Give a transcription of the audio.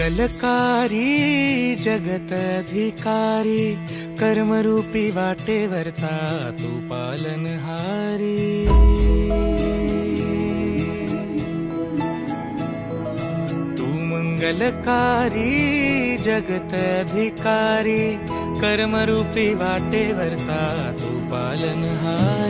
मंगलकारी जगत अधिकारी कर्मरूपी वाटेवरचा तू पालनहारी। तू मंगलकारी जगत अधिकारी कर्मरूपी वाटेवरचा तू पालनहारी।